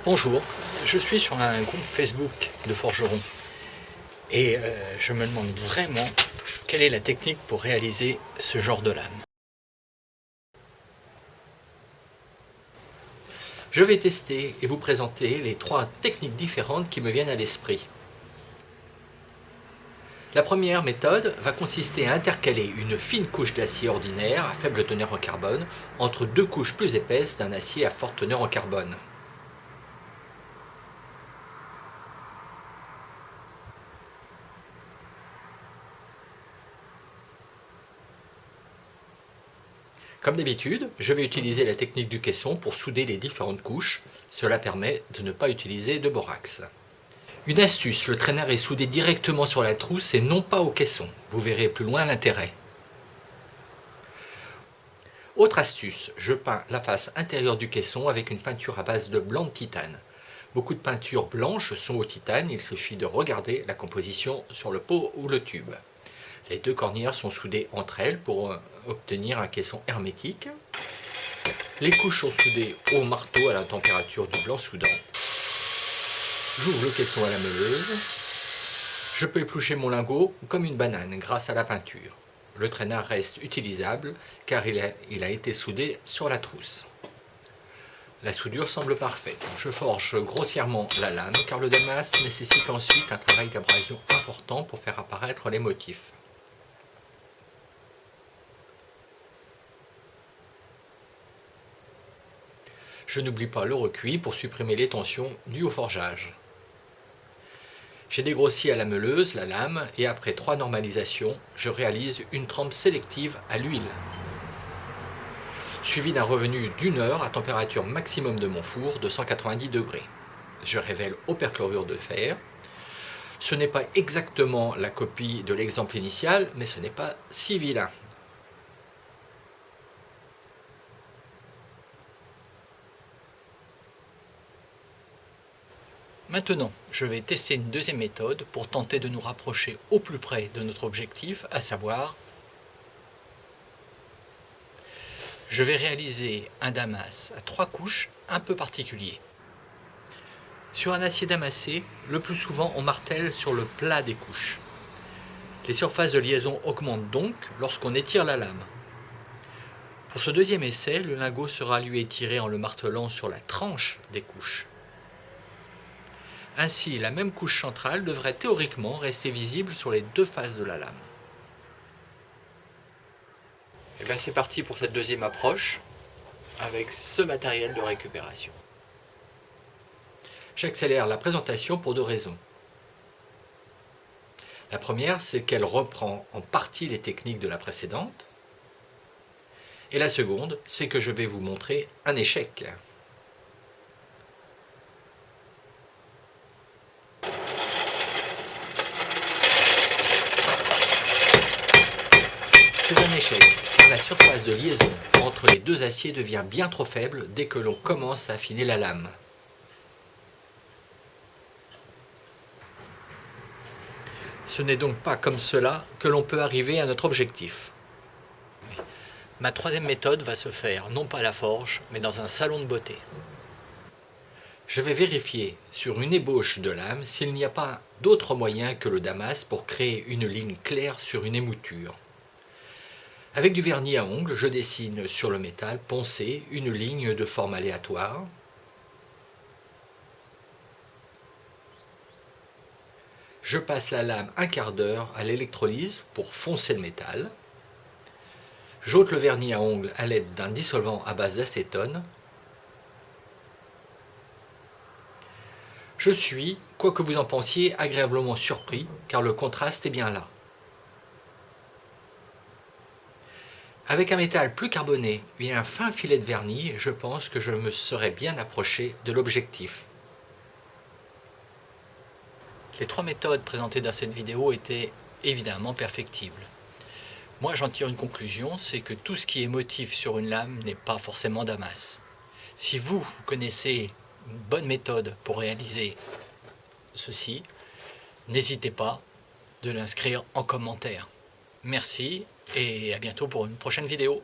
Bonjour, je suis sur un groupe Facebook de forgerons et je me demande vraiment quelle est la technique pour réaliser ce genre de lame. Je vais tester et vous présenter les 3 techniques différentes qui me viennent à l'esprit. La première méthode va consister à intercaler une fine couche d'acier ordinaire à faible teneur en carbone entre 2 couches plus épaisses d'un acier à forte teneur en carbone. Comme d'habitude, je vais utiliser la technique du caisson pour souder les différentes couches. Cela permet de ne pas utiliser de borax. Une astuce, le traîneur est soudé directement sur la trousse et non pas au caisson. Vous verrez plus loin l'intérêt. Autre astuce, je peins la face intérieure du caisson avec une peinture à base de blanc de titane. Beaucoup de peintures blanches sont au titane, il suffit de regarder la composition sur le pot ou le tube. Les 2 cornières sont soudées entre elles pour obtenir un caisson hermétique. Les couches sont soudées au marteau à la température du blanc soudant. J'ouvre le caisson à la meuleuse. Je peux éplucher mon lingot comme une banane grâce à la peinture. Le traînard reste utilisable car il a été soudé sur la trousse. La soudure semble parfaite. Je forge grossièrement la lame car le damas nécessite ensuite un travail d'abrasion important pour faire apparaître les motifs. Je n'oublie pas le recuit pour supprimer les tensions dues au forgeage. J'ai dégrossi à la meuleuse la lame et après 3 normalisations, je réalise une trempe sélective à l'huile, suivi d'un revenu d'1 heure à température maximum de mon four de 190 degrés. Je révèle au perchlorure de fer. Ce n'est pas exactement la copie de l'exemple initial, mais ce n'est pas si vilain. Maintenant, je vais tester une deuxième méthode pour tenter de nous rapprocher au plus près de notre objectif, à savoir, je vais réaliser un damas à 3 couches un peu particulier. Sur un acier damassé, le plus souvent on martèle sur le plat des couches. Les surfaces de liaison augmentent donc lorsqu'on étire la lame. Pour ce deuxième essai, le lingot sera lui étiré en le martelant sur la tranche des couches. Ainsi, la même couche centrale devrait théoriquement rester visible sur les 2 faces de la lame. Et bien c'est parti pour cette deuxième approche avec ce matériel de récupération. J'accélère la présentation pour 2 raisons. La première, c'est qu'elle reprend en partie les techniques de la précédente. Et la seconde, c'est que je vais vous montrer un échec. C'est un échec, car la surface de liaison entre les 2 aciers devient bien trop faible dès que l'on commence à affiner la lame. Ce n'est donc pas comme cela que l'on peut arriver à notre objectif. Ma 3e méthode va se faire non pas à la forge, mais dans un salon de beauté. Je vais vérifier sur une ébauche de lame s'il n'y a pas d'autre moyen que le damas pour créer une ligne claire sur une émouture. Avec du vernis à ongles, je dessine sur le métal poncé une ligne de forme aléatoire. Je passe la lame un quart d'heure à l'électrolyse pour foncer le métal. J'ôte le vernis à ongles à l'aide d'un dissolvant à base d'acétone. Je suis, quoi que vous en pensiez, agréablement surpris car le contraste est bien là. Avec un métal plus carboné et un fin filet de vernis, je pense que je me serais bien approché de l'objectif. Les 3 méthodes présentées dans cette vidéo étaient évidemment perfectibles. Moi j'en tire une conclusion, c'est que tout ce qui est motif sur une lame n'est pas forcément damas. Si vous connaissez une bonne méthode pour réaliser ceci, n'hésitez pas de l'inscrire en commentaire. Merci et à bientôt pour une prochaine vidéo.